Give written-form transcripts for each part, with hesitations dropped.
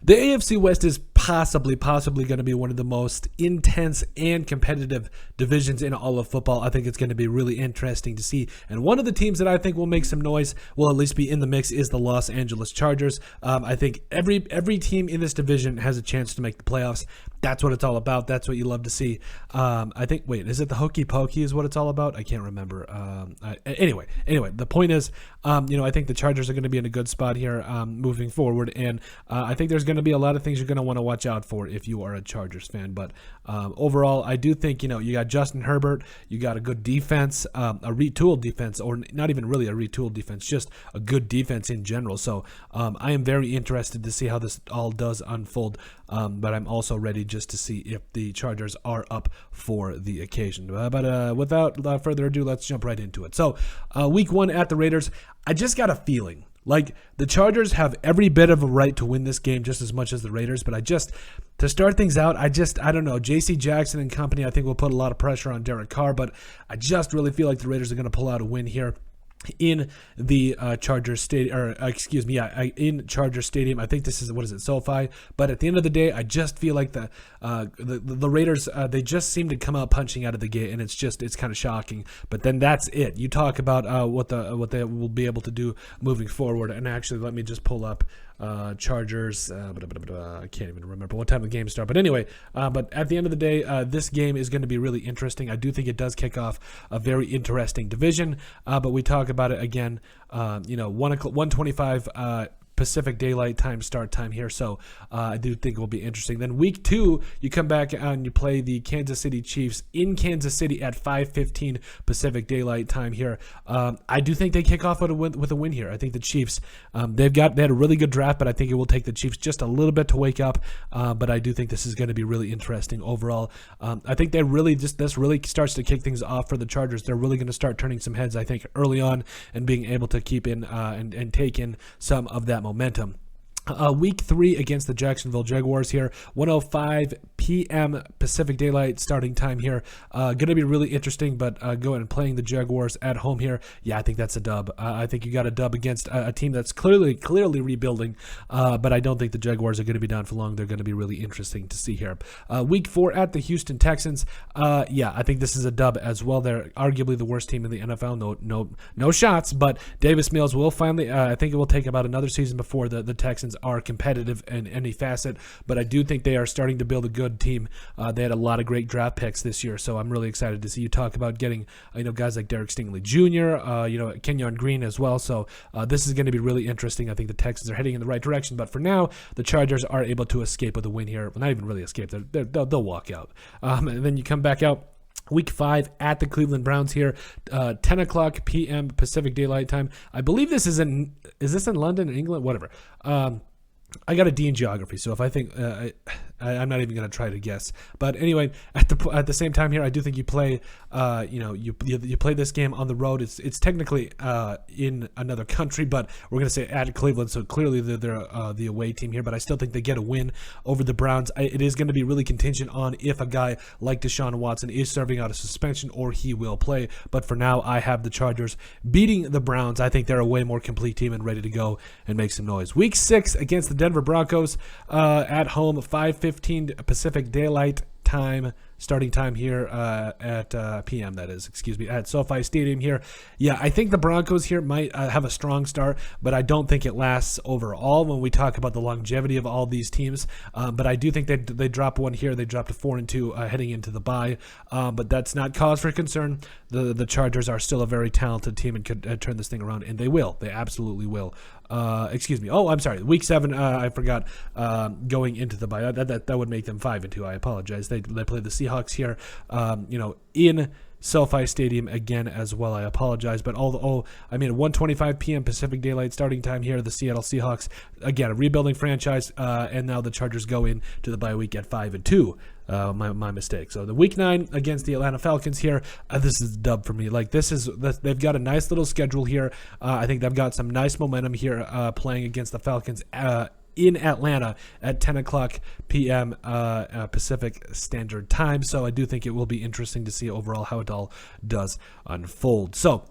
The AFC West is possibly going to be one of the most intense and competitive divisions in all of football. I think it's going to be really interesting to see. And one of the teams that I think will make some noise, will at least be in the mix, is the Los Angeles Chargers. I think every team in this division has a chance to make the playoffs. That's what it's all about. That's what you love to see. I think, wait, is it the hokey pokey is what it's all about? I can't remember. Anyway, the point is, I think the Chargers are going to be in a good spot here moving forward. And I think there's going to be a lot of things you're going to want to watch out for if you are a Chargers fan. But overall, I do think, you got Justin Herbert. You got a good defense, a retooled defense, or not even really a retooled defense, just a good defense in general. So I am very interested to see how this all does unfold. But I'm also ready just to see if the Chargers are up for the occasion. But without further ado, let's jump right into it. So week 1 at the Raiders, I just got a feeling like the Chargers have every bit of a right to win this game just as much as the Raiders. But to start things out, I don't know. J.C. Jackson and company, I think, will put a lot of pressure on Derek Carr. But I just really feel like the Raiders are going to pull out a win here in the Chargers Stadium, in Chargers Stadium. I think this is, SoFi. But at the end of the day, I just feel like the Raiders, they just seem to come out punching out of the gate, and it's kind of shocking. But then that's it. You talk about what they will be able to do moving forward. And actually, let me just pull up Chargers. I can't even remember what time the game starts. But anyway, but at the end of the day, this game is going to be really interesting. I do think it does kick off a very interesting division. But we talk about it again. 1:25 Pacific Daylight Time start time here, so I do think it will be interesting. Then week 2, you come back and you play the Kansas City Chiefs in Kansas City at 5:15 Pacific Daylight Time here. I do think they kick off with a win here. I think the Chiefs, they had a really good draft, but I think it will take the Chiefs just a little bit to wake up. But I do think this is going to be really interesting overall. I think this really starts to kick things off for the Chargers. They're really going to start turning some heads, I think, early on, and being able to keep in and take in some of that momentum. Week 3 against the Jacksonville Jaguars here, 1:05 p.m. Pacific Daylight starting time here. Going to be really interesting, but going and playing the Jaguars at home here, yeah, I think that's a dub. I think you got a dub against a team that's clearly rebuilding, but I don't think the Jaguars are going to be down for long. They're going to be really interesting to see here. Week 4 at the Houston Texans, yeah, I think this is a dub as well. They're arguably the worst team in the NFL. No shots, but Davis Mills will finally, I think it will take about another season before the Texans are competitive in any facet, but I do think they are starting to build a good team. They had a lot of great draft picks this year, so I'm really excited to see you talk about getting guys like Derek Stingley Jr., Kenyon Green as well. So this is going to be really interesting. I think the Texans are heading in the right direction, but for now, the Chargers are able to escape with a win here. Well, not even really escape. They'll walk out, and then you come back out. Week 5 at the Cleveland Browns here, 10 o'clock p.m. Pacific Daylight Time. I believe this is in London, England, whatever. I got a D in geography, so if I think I'm not even going to try to guess. But anyway, at the same time here, I do think you play, you play this game on the road. It's technically in another country, but we're going to say at Cleveland. So clearly they're the away team here, but I still think they get a win over the Browns. It is going to be really contingent on if a guy like Deshaun Watson is serving out a suspension or he will play. But for now, I have the Chargers beating the Browns. I think they're a way more complete team and ready to go and make some noise. Week 6 against the Denver Broncos at home, 5:15 Pacific Daylight Time, starting time here at PM, that is, at SoFi Stadium here. Yeah, I think the Broncos here might have a strong start, but I don't think it lasts overall when we talk about the longevity of all these teams. But I do think they drop one here. They dropped a 4-2 heading into the bye, but that's not cause for concern. The Chargers are still a very talented team and could turn this thing around, and they will. They absolutely will. Oh, I'm sorry. Week 7, I forgot, going into the bye. That would make them 5-2. I apologize. They play the Seahawks here, in SoFi Stadium again as well. I apologize, but 1:25 p.m. Pacific Daylight starting time here. The Seattle Seahawks, again, a rebuilding franchise, and now the Chargers go in to the bye week at 5-2. My mistake. So the week 9 against the Atlanta Falcons here. This is a dub for me. They've got a nice little schedule here. I think they've got some nice momentum here, playing against the Falcons in Atlanta at 10 o'clock p.m. Pacific Standard Time. So I do think it will be interesting to see overall how it all does unfold. So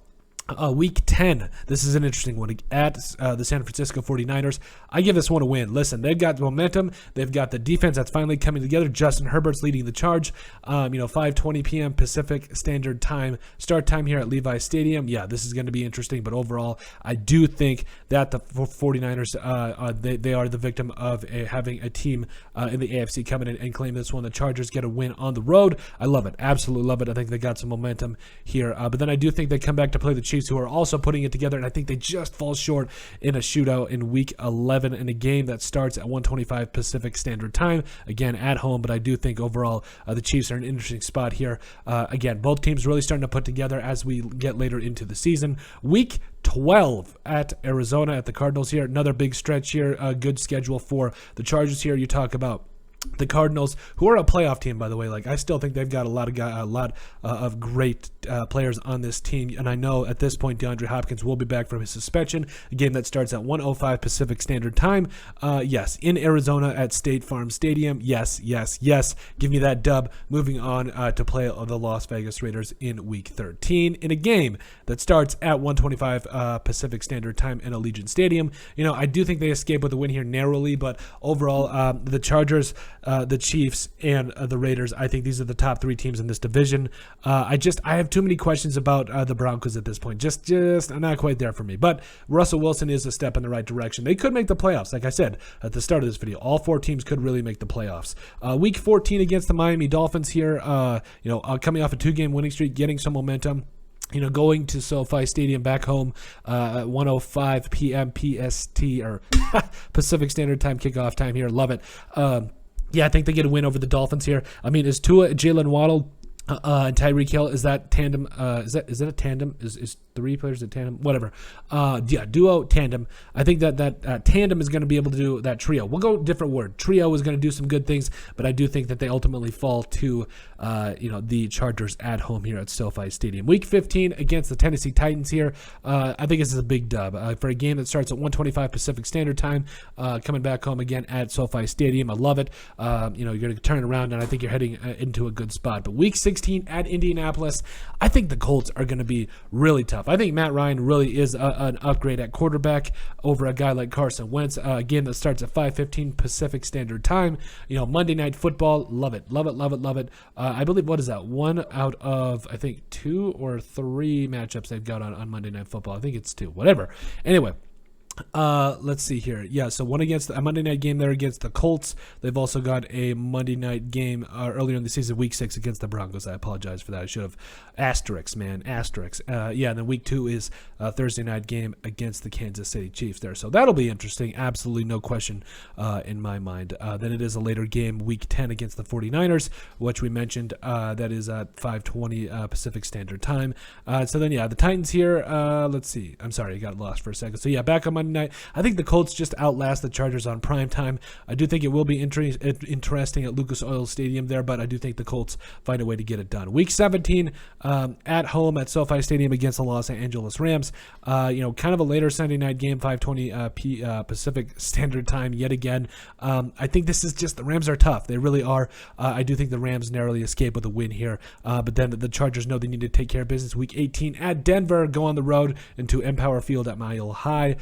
Week 10. This is an interesting one at the San Francisco 49ers. I give this one a win. Listen, they've got momentum. They've got the defense that's finally coming together. Justin Herbert's leading the charge. 5:20 p.m. Pacific Standard Time start time here at Levi Stadium. Yeah, this is going to be interesting. But overall, I do think that the 49ers, they are the victim of having a team in the AFC coming in and claim this one. The Chargers get a win on the road. I love it. Absolutely love it. I think they got some momentum here. But then I do think they come back to play the Chiefs, who are also putting it together, and I think they just fall short in a shootout in Week 11 in a game that starts at 1:25 Pacific Standard Time, again at home. But I do think overall the Chiefs are in an interesting spot here. Again, both teams really starting to put together as we get later into the season. Week 12 at Arizona at the Cardinals here. Another big stretch here. A good schedule for the Chargers here. You talk about the Cardinals, who are a playoff team, by the way. Like, I still think they've got a lot of great players on this team, and I know at this point DeAndre Hopkins will be back from his suspension. A game that starts at 1:05 Pacific Standard Time. Yes, in Arizona at State Farm Stadium. Yes. Give me that dub. Moving on to play the Las Vegas Raiders in Week 13 in a game that starts at 1:25 Pacific Standard Time in Allegiant Stadium. I do think they escape with a win here narrowly, but overall, the Chargers, the Chiefs, and the Raiders, I think these are the top three teams in this division. I have too many questions about the Broncos at this point. Just not quite there for me. But Russell Wilson is a step in the right direction. They could make the playoffs. Like I said at the start of this video, all four teams could really make the playoffs. Week 14 against the Miami Dolphins here, coming off a 2-game winning streak, getting some momentum. Going to SoFi Stadium back home at 1:05 p.m. PST or Pacific Standard Time kickoff time here. Love it. I think they get a win over the Dolphins here. I mean, is Tua, Jalen Waddle, and Tyreek Hill, is that tandem? Is that a tandem? Is three players a tandem? Whatever. Duo, tandem. I think that tandem is going to be able to do that trio. We'll go different word. Trio is going to do some good things, but I do think that they ultimately fall to the Chargers at home here at SoFi Stadium. Week 15 against the Tennessee Titans here. I think this is a big dub for a game that starts at 1:25 Pacific Standard Time. Coming back home again at SoFi Stadium. I love it. You're going to turn it around, and I think you're heading into a good spot. But Week 16 at Indianapolis, I think the Colts are going to be really tough. I think Matt Ryan really is an upgrade at quarterback over a guy like Carson Wentz. A game that starts at 5:15 Pacific Standard Time. Monday Night Football. Love it. I believe, what is that? One out of, I think, 2 or 3 matchups they've got on Monday Night Football. I think it's 2. Whatever. Anyway. Let's see here. Yeah, so one against a Monday night game there against the Colts. They've also got a Monday night game earlier in the season, Week 6 against the Broncos. I apologize for that. I should have asterisks. And then Week 2 is a Thursday night game against the Kansas City Chiefs there. So that'll be interesting. Absolutely no question in my mind. Then it is a later game, Week 10 against the 49ers, which we mentioned. That is at 5:20 Pacific Standard Time. So then, the Titans here. Let's see. I'm sorry, I got lost for a second. So back on Monday night, I think the Colts just outlast the Chargers on prime time. I do think it will be interesting at Lucas Oil Stadium there, but I do think the Colts find a way to get it done. Week 17 at home at SoFi Stadium against the Los Angeles Rams. Kind of a later Sunday night game, 5:20 Pacific Standard Time yet again. I think this is just, the Rams are tough. They really are. I do think the Rams narrowly escape with a win here, but then the Chargers know they need to take care of business. Week 18 at Denver, go on the road into Empower Field at Mile High.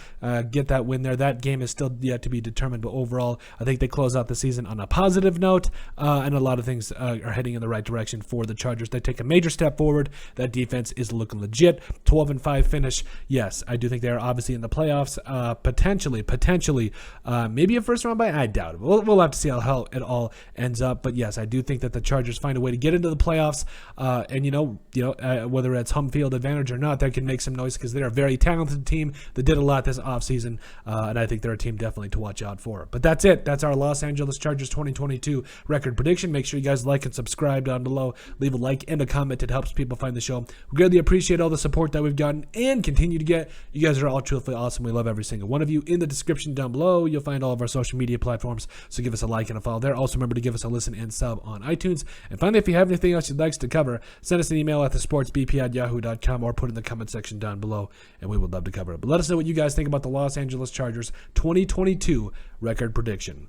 Get that win there. That game is still yet to be determined, but overall, I think they close out the season on a positive note, and a lot of things are heading in the right direction for the Chargers. They take a major step forward. That defense is looking legit. 12-5 finish. Yes, I do think they're obviously in the playoffs. Potentially, maybe a first round bye. I doubt it. We'll have to see how it all ends up. But yes, I do think that the Chargers find a way to get into the playoffs, and whether it's home field advantage or not, they can make some noise because they're a very talented team that did a lot this offseason, and I think they're a team definitely to watch out for. But that's it. That's our Los Angeles Chargers 2022 record prediction. Make sure you guys like and subscribe down below. Leave a like and a comment. It helps people find the show. We greatly appreciate all the support that we've gotten and continue to get. You guys are all truthfully awesome. We love every single one of you. In the description down below, you'll find all of our social media platforms, so give us a like and a follow there. Also, remember to give us a listen and sub on iTunes. And finally, if you have anything else you'd like us to cover, send us an email at thesportsbp@yahoo.com or put it in the comment section down below, and we would love to cover it. But let us know what you guys think about the Los Angeles Chargers 2022 record prediction.